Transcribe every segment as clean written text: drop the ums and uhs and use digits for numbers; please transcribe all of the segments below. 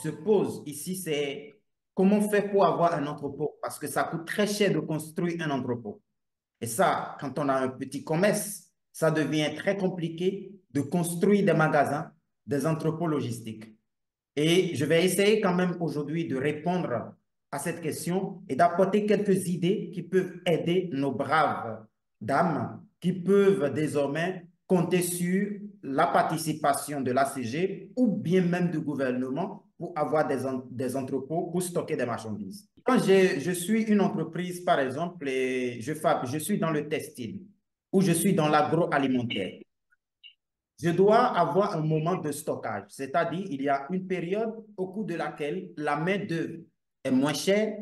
se pose ici, c'est comment faire pour avoir un entrepôt? Parce que ça coûte très cher de construire un entrepôt. Et ça, quand on a un petit commerce, ça devient très compliqué de construire des magasins, des entrepôts logistiques. Et je vais essayer quand même aujourd'hui de répondre à cette question et d'apporter quelques idées qui peuvent aider nos braves dames qui peuvent désormais compter sur la participation de l'ACG ou bien même du gouvernement pour avoir des entrepôts pour stocker des marchandises. Quand je suis une entreprise, par exemple, et je suis dans le textile ou je suis dans l'agroalimentaire, je dois avoir un moment de stockage, c'est-à-dire il y a une période au cours de laquelle la main-d'œuvre est moins chère,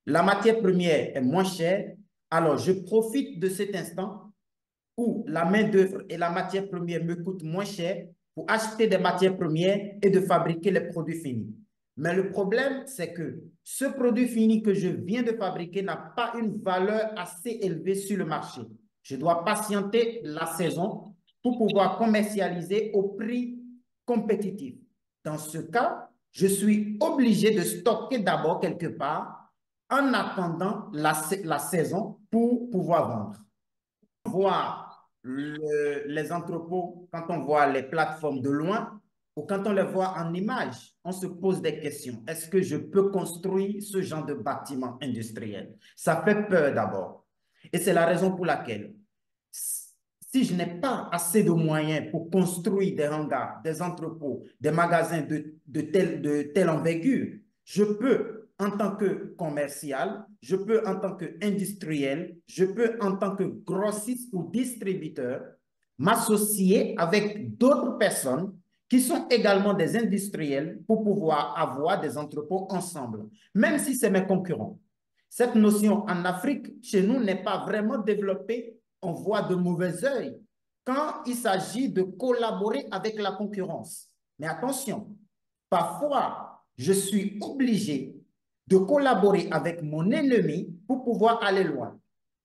la matière première est moins chère. Alors, je profite de cet instant où la main-d'œuvre et la matière première me coûtent moins cher pour acheter des matières premières et de fabriquer les produits finis. Mais le problème, c'est que ce produit fini que je viens de fabriquer n'a pas une valeur assez élevée sur le marché. Je dois patienter la saison pour pouvoir commercialiser au prix compétitif. Dans ce cas, je suis obligé de stocker d'abord quelque part en attendant la saison pour pouvoir vendre. Voir les entrepôts, quand on voit les plateformes de loin ou quand on les voit en image, on se pose des questions. Est-ce que je peux construire ce genre de bâtiment industriel? Ça fait peur d'abord. Et c'est la raison pour laquelle, si je n'ai pas assez de moyens pour construire des hangars, des entrepôts, des magasins de telle envergure, je peux, en tant que commercial, je peux en tant qu'industriel, je peux en tant que grossiste ou distributeur m'associer avec d'autres personnes qui sont également des industriels pour pouvoir avoir des entrepôts ensemble, même si c'est mes concurrents. Cette notion en Afrique, chez nous, n'est pas vraiment développée. On voit de mauvais œil quand il s'agit de collaborer avec la concurrence. Mais attention, parfois, je suis obligé de collaborer avec mon ennemi pour pouvoir aller loin.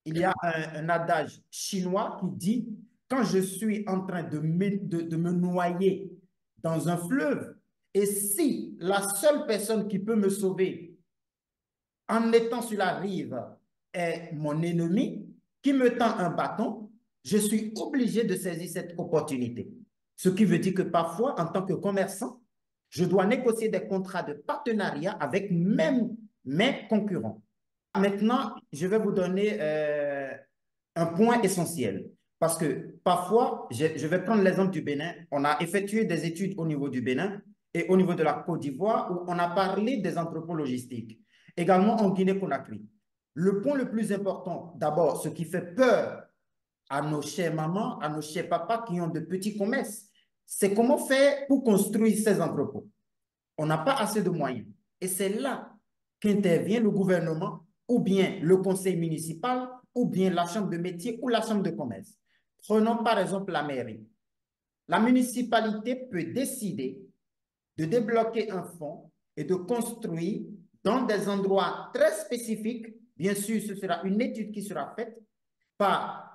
Il y a un adage chinois qui dit, quand je suis en train de me noyer dans un fleuve, et si la seule personne qui peut me sauver en étant sur la rive est mon ennemi qui me tend un bâton, je suis obligé de saisir cette opportunité. Ce qui veut dire que parfois, en tant que commerçant, je dois négocier des contrats de partenariat avec même mes concurrents. Maintenant, je vais vous donner un point essentiel. Parce que parfois, je vais prendre l'exemple du Bénin. On a effectué des études au niveau du Bénin et au niveau de la Côte d'Ivoire où on a parlé des entrepôts logistiques. Également en Guinée-Conakry. Le point le plus important, d'abord, ce qui fait peur à nos chers mamans, à nos chers papas qui ont de petits commerces, c'est comment faire pour construire ces entrepôts. On n'a pas assez de moyens. Et c'est là qu'intervient le gouvernement ou bien le conseil municipal ou bien la chambre de métier ou la chambre de commerce. Prenons par exemple la mairie. La municipalité peut décider de débloquer un fonds et de construire dans des endroits très spécifiques. Bien sûr, ce sera une étude qui sera faite par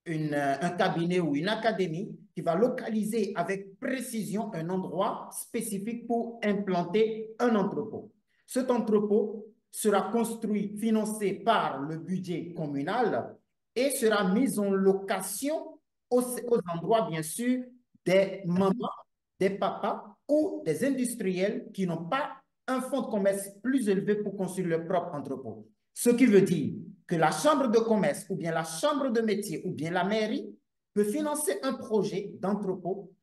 un cabinet ou une académie qui va localiser avec précision un endroit spécifique pour implanter un entrepôt. Cet entrepôt sera construit, financé par le budget communal et sera mis en location aux endroits, bien sûr, des mamans, des papas ou des industriels qui n'ont pas un fonds de commerce plus élevé pour construire leur propre entrepôt. Ce qui veut dire que la chambre de commerce ou bien la chambre de métier ou bien la mairie peut financer un projet d'entrepôt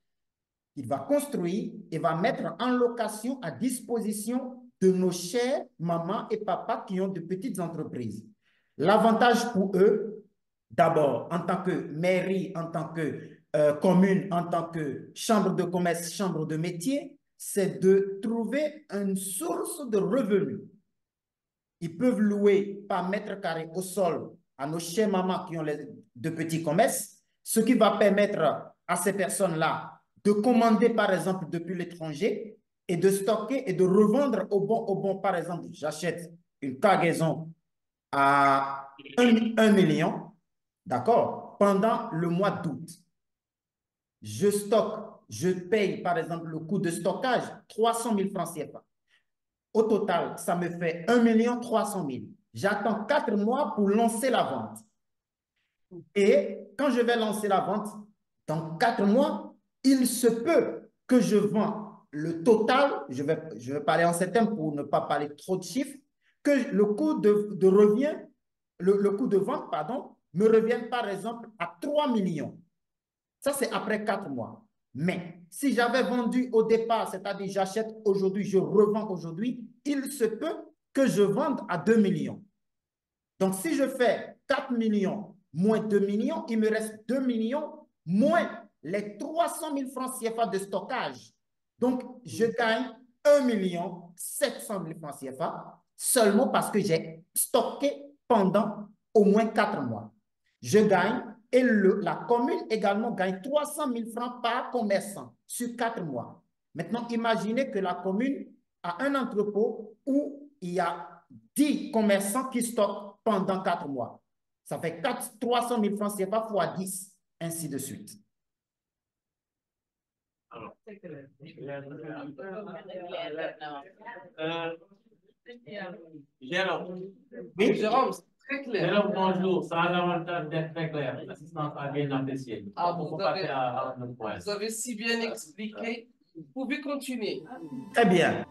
qu'il va construire et va mettre en location à disposition de nos chers mamans et papas qui ont de petites entreprises. L'avantage pour eux, d'abord, en tant que mairie, en tant que commune, en tant que chambre de commerce, chambre de métier, c'est de trouver une source de revenus. Ils peuvent louer par mètre carré au sol à nos chers mamans qui ont de petits commerces, ce qui va permettre à ces personnes-là de commander, par exemple, depuis l'étranger et de stocker et de revendre au bon. Par exemple, j'achète une cargaison à 1 million, d'accord, pendant le mois d'août. je stocke, je paye par exemple le coût de stockage 300 000 francs CFA. Au total, ça me fait 1 300 000. J'attends 4 mois pour lancer la vente. Et quand je vais lancer la vente, dans 4 mois, il se peut que je vends le total, je vais parler en ces termes pour ne pas parler trop de chiffres, que le coût de revient, le coût de vente, pardon, me revienne par exemple à 3 millions. Ça, c'est après 4 mois. Mais si j'avais vendu au départ, c'est-à-dire j'achète aujourd'hui, je revends aujourd'hui, il se peut que je vende à 2 millions. Donc, si je fais 4 millions moins 2 millions, il me reste 2 millions moins les 300 000 francs CFA de stockage. Donc, je gagne 1 700 000 francs CFA seulement parce que j'ai stocké pendant au moins 4 mois. Je gagne et la commune également gagne 300 000 francs par commerçant sur 4 mois. Maintenant, imaginez que la commune a un entrepôt où il y a 10 commerçants qui stockent pendant 4 mois. Ça fait 300 000 francs CFA fois 10, ainsi de suite. Alors, Jérôme. Oui, Jérôme, c'est très clair. Jérôme, bonjour. Ça a l'avantage d'être très clair. L'assistance a bien apprécié. Ah, On peut passer à un autre point. vous avez si bien expliqué. Vous pouvez continuer. très bien.